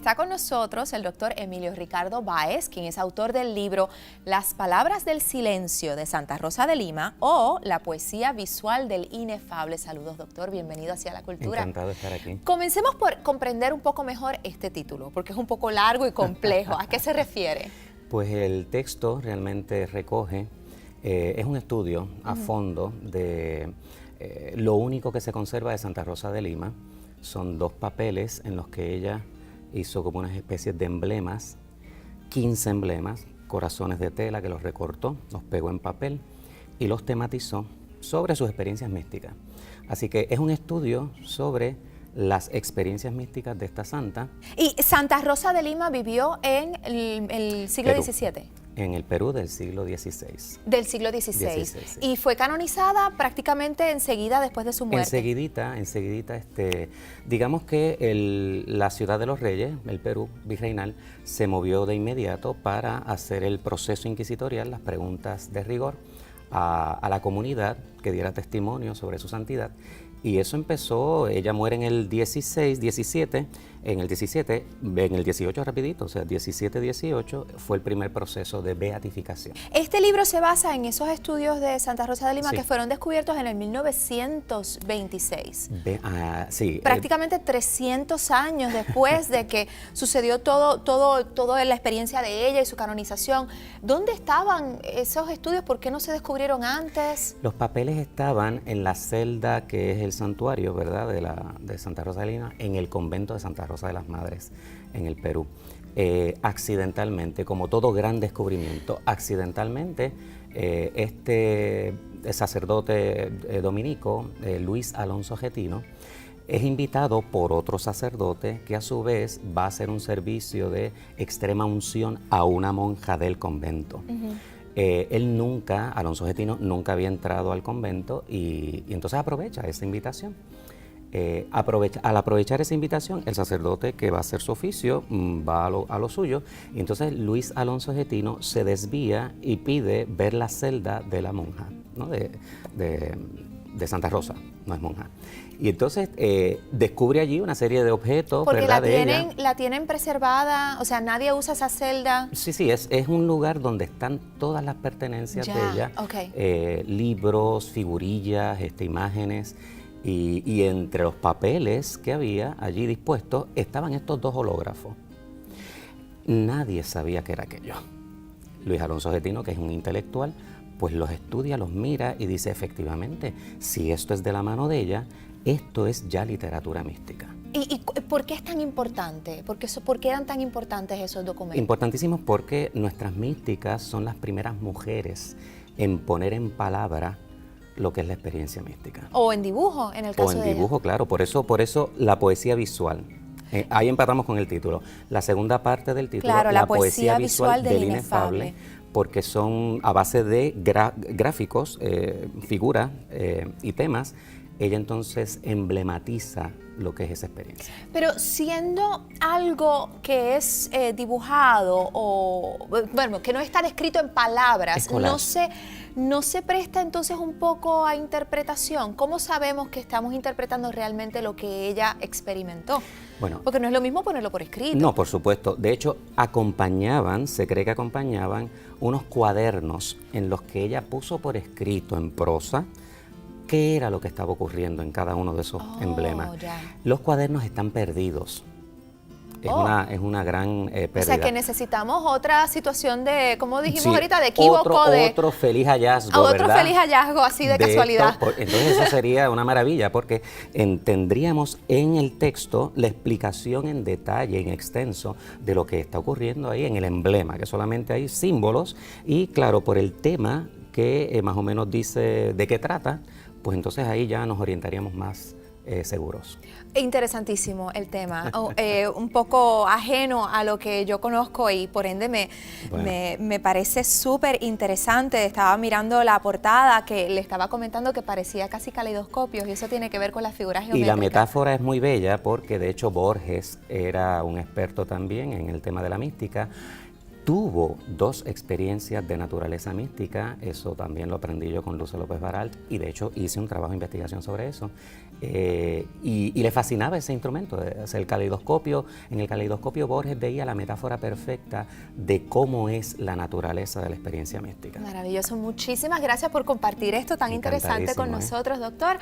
Está con nosotros el doctor Emilio Ricardo Báez, quien es autor del libro Las palabras del silencio de Santa Rosa de Lima o La poesía visual del inefable. Saludos, doctor, bienvenido hacia la cultura. Encantado de estar aquí. Comencemos por comprender un poco mejor este título, porque es un poco largo y complejo. ¿A qué se refiere? Pues el texto realmente recoge, es un estudio a fondo de lo único que se conserva de Santa Rosa de Lima. Son dos papeles en los que ella hizo como unas especies de emblemas, 15 emblemas, corazones de tela que los recortó, los pegó en papel y los tematizó sobre sus experiencias místicas. Así que es un estudio sobre las experiencias místicas de esta santa. Y Santa Rosa de Lima vivió en el siglo Perú. XVII. En el Perú del siglo XVI. Del siglo XVI. Sí. Y fue canonizada prácticamente enseguida después de su muerte. Enseguidita, digamos que la ciudad de los reyes, el Perú virreinal, se movió de inmediato para hacer el proceso inquisitorial, las preguntas de rigor a la comunidad que diera testimonio sobre su santidad. Y eso empezó, ella muere en el 17, en el 18 rapidito, o sea, 17-18 fue el primer proceso de beatificación. Este libro se basa en esos estudios de Santa Rosa de Lima, Sí, que fueron descubiertos en el 1926. Sí. Prácticamente 300 años después de que sucedió toda la experiencia de ella y su canonización. ¿Dónde estaban esos estudios? ¿Por qué no se descubrieron antes? Los papeles estaban en la celda que es el santuario, ¿verdad?, de Santa Rosa de Lima, en el convento de Santa Rosa de las Madres, en el Perú. Accidentalmente, como todo gran descubrimiento, accidentalmente, este sacerdote dominico, Luis Alonso Getino, es invitado por otro sacerdote que a su vez va a hacer un servicio de extrema unción a una monja del convento. Alonso Getino, nunca había entrado al convento y entonces aprovecha esa invitación. Al aprovechar esa invitación, el sacerdote que va a hacer su oficio va a lo suyo, y entonces Luis Alonso Getino se desvía y pide ver la celda de la monja, ¿no?, de Santa Rosa, no es monja. Y entonces descubre allí una serie de objetos, porque ¿verdad?, la tienen preservada, o sea, nadie usa esa celda. Sí, es un lugar donde están todas las pertenencias de ella, okay. Libros, figurillas, imágenes, y entre los papeles que había allí dispuestos estaban estos dos hológrafos. Nadie sabía qué era aquello. Luis Alonso Getino, que es un intelectual, pues los estudia, los mira y dice, efectivamente, si esto es de la mano de ella, esto es ya literatura mística. ¿Y por qué es tan importante? ¿Por qué eran tan importantes esos documentos? Importantísimos porque nuestras místicas son las primeras mujeres en poner en palabra lo que es la experiencia mística. O en dibujo, en el caso de ella. O en dibujo, claro. Por eso la poesía visual. Ahí empatamos con el título. La segunda parte del título, claro, la poesía visual del inefable. Porque son a base de gráficos, figuras y temas. Ella entonces emblematiza lo que es esa experiencia. Pero siendo algo que es dibujado o, bueno, que no está descrito en palabras, no se presta entonces un poco a interpretación. ¿Cómo sabemos que estamos interpretando realmente lo que ella experimentó? Bueno, porque no es lo mismo ponerlo por escrito. No, por supuesto. De hecho, se cree que acompañaban unos cuadernos en los que ella puso por escrito en prosa qué era lo que estaba ocurriendo en cada uno de esos emblemas. Ya. Los cuadernos están perdidos. Es una gran pérdida. O sea que necesitamos otra situación de, como dijimos ahorita, de equívoco. Otro feliz hallazgo, otro ¿verdad? Feliz hallazgo, así de casualidad. Entonces eso sería una maravilla, porque tendríamos en el texto la explicación en detalle, en extenso, de lo que está ocurriendo ahí en el emblema, que solamente hay símbolos, y claro, por el tema que más o menos dice de qué trata, pues entonces ahí ya nos orientaríamos más seguros. Interesantísimo el tema, un poco ajeno a lo que yo conozco y por ende me parece súper interesante. Estaba mirando la portada que le estaba comentando que parecía casi caleidoscopios y eso tiene que ver con las figuras geométricas. Y la metáfora es muy bella porque de hecho Borges era un experto también en el tema de la mística. tuvo 2 experiencias de naturaleza mística, eso también lo aprendí yo con Luce López Baralt, y de hecho hice un trabajo de investigación sobre eso, y le fascinaba ese instrumento, el caleidoscopio. En el caleidoscopio Borges veía la metáfora perfecta de cómo es la naturaleza de la experiencia mística. Maravilloso, muchísimas gracias por compartir esto tan interesante con nosotros, doctor,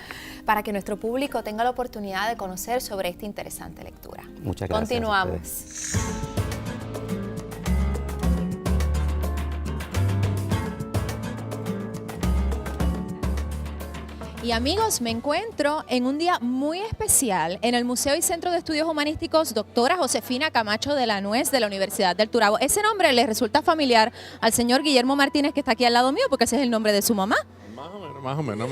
para que nuestro público tenga la oportunidad de conocer sobre esta interesante lectura. Muchas gracias. Continuamos. Y amigos, me encuentro en un día muy especial en el Museo y Centro de Estudios Humanísticos Doctora Josefina Camacho de la Nuez de la Universidad del Turabo. Ese nombre le resulta familiar al señor Guillermo Martínez, que está aquí al lado mío, porque ese es el nombre de su mamá. Más o menos.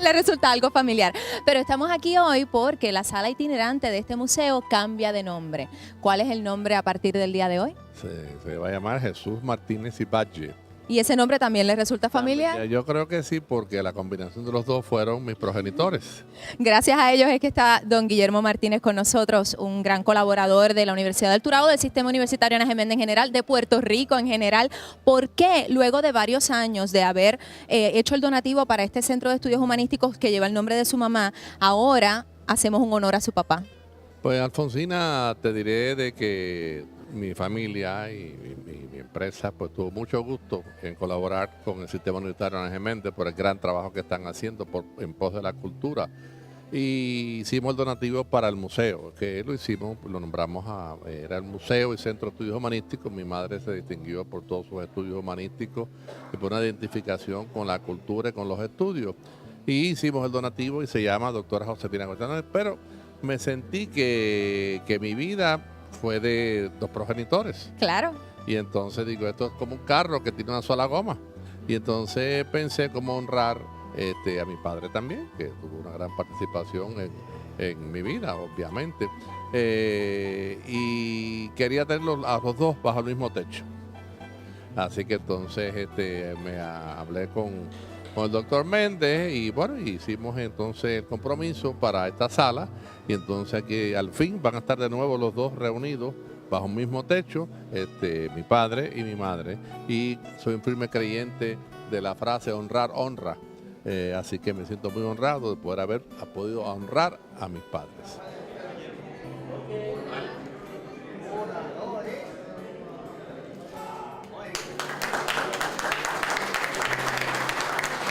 Le resulta algo familiar. Pero estamos aquí hoy porque la sala itinerante de este museo cambia de nombre. ¿Cuál es el nombre a partir del día de hoy? Se va a llamar Jesús Martínez y Valle. ¿Y ese nombre también le resulta familiar? Yo creo que sí, porque la combinación de los dos fueron mis progenitores. Gracias a ellos es que está don Guillermo Martínez con nosotros, un gran colaborador de la Universidad del Turabo, del Sistema Universitario Ana Geméndez en general, de Puerto Rico en general. ¿Por qué luego de varios años de haber hecho el donativo para este Centro de Estudios Humanísticos que lleva el nombre de su mamá, ahora hacemos un honor a su papá? Pues Alfonsina, te diré de que mi familia y mi empresa pues tuvo mucho gusto en colaborar con el Sistema Universitario Ana Geméndez por el gran trabajo que están haciendo en pos de la cultura. Y hicimos el donativo para el museo, que lo hicimos, lo nombramos era el Museo y Centro de Estudios Humanísticos. Mi madre se distinguió por todos sus estudios humanísticos y por una identificación con la cultura y con los estudios. Y hicimos el donativo y se llama Doctora Josefina Camacho. Pero me sentí que mi vida fue de 2 progenitores. Claro. Y entonces digo, esto es como un carro que tiene una sola goma. Y entonces pensé cómo honrar a mi padre también, que tuvo una gran participación en mi vida, obviamente. Y quería tenerlos a los 2 bajo el mismo techo. Así que entonces me hablé con el doctor Méndez y bueno, hicimos entonces el compromiso para esta sala. Y entonces aquí al fin van a estar de nuevo los 2 reunidos bajo un mismo techo, mi padre y mi madre. Y soy un firme creyente de la frase honrar honra. Así que me siento muy honrado de poder haber podido honrar a mis padres.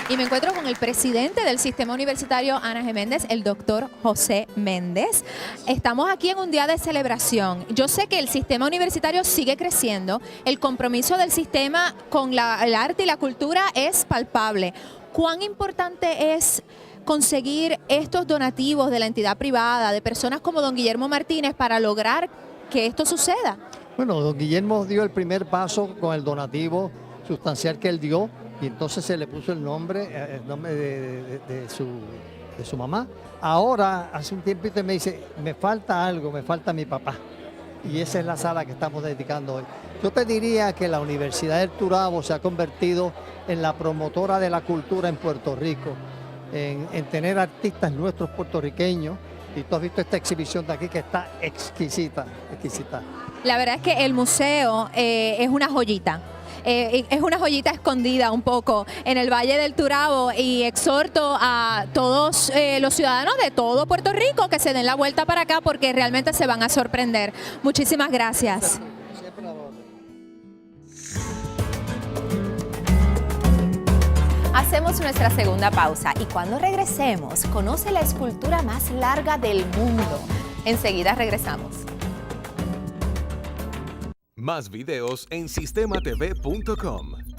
Y me encuentro con el presidente del Sistema Universitario Ana Geméndez, el doctor José Méndez. Estamos aquí en un día de celebración. Yo sé que el sistema universitario sigue creciendo. El compromiso del sistema con el arte y la cultura es palpable. ¿Cuán importante es conseguir estos donativos de la entidad privada, de personas como don Guillermo Martínez, para lograr que esto suceda? Bueno, don Guillermo dio el primer paso con el donativo sustancial que él dio, y entonces se le puso el nombre de su mamá. Ahora, hace un tiempito me dice, me falta algo, me falta mi papá. Y esa es la sala que estamos dedicando hoy. Yo te diría que la Universidad del Turabo se ha convertido en la promotora de la cultura en Puerto Rico, en tener artistas nuestros puertorriqueños. Y tú has visto esta exhibición de aquí que está exquisita, exquisita. La verdad es que el museo es una joyita. Es una joyita escondida un poco en el Valle del Turabo, y exhorto a todos los ciudadanos de todo Puerto Rico que se den la vuelta para acá porque realmente se van a sorprender. Muchísimas gracias. Hacemos nuestra segunda pausa y cuando regresemos, conoce la escultura más larga del mundo. Enseguida regresamos. Más videos en sistematv.com.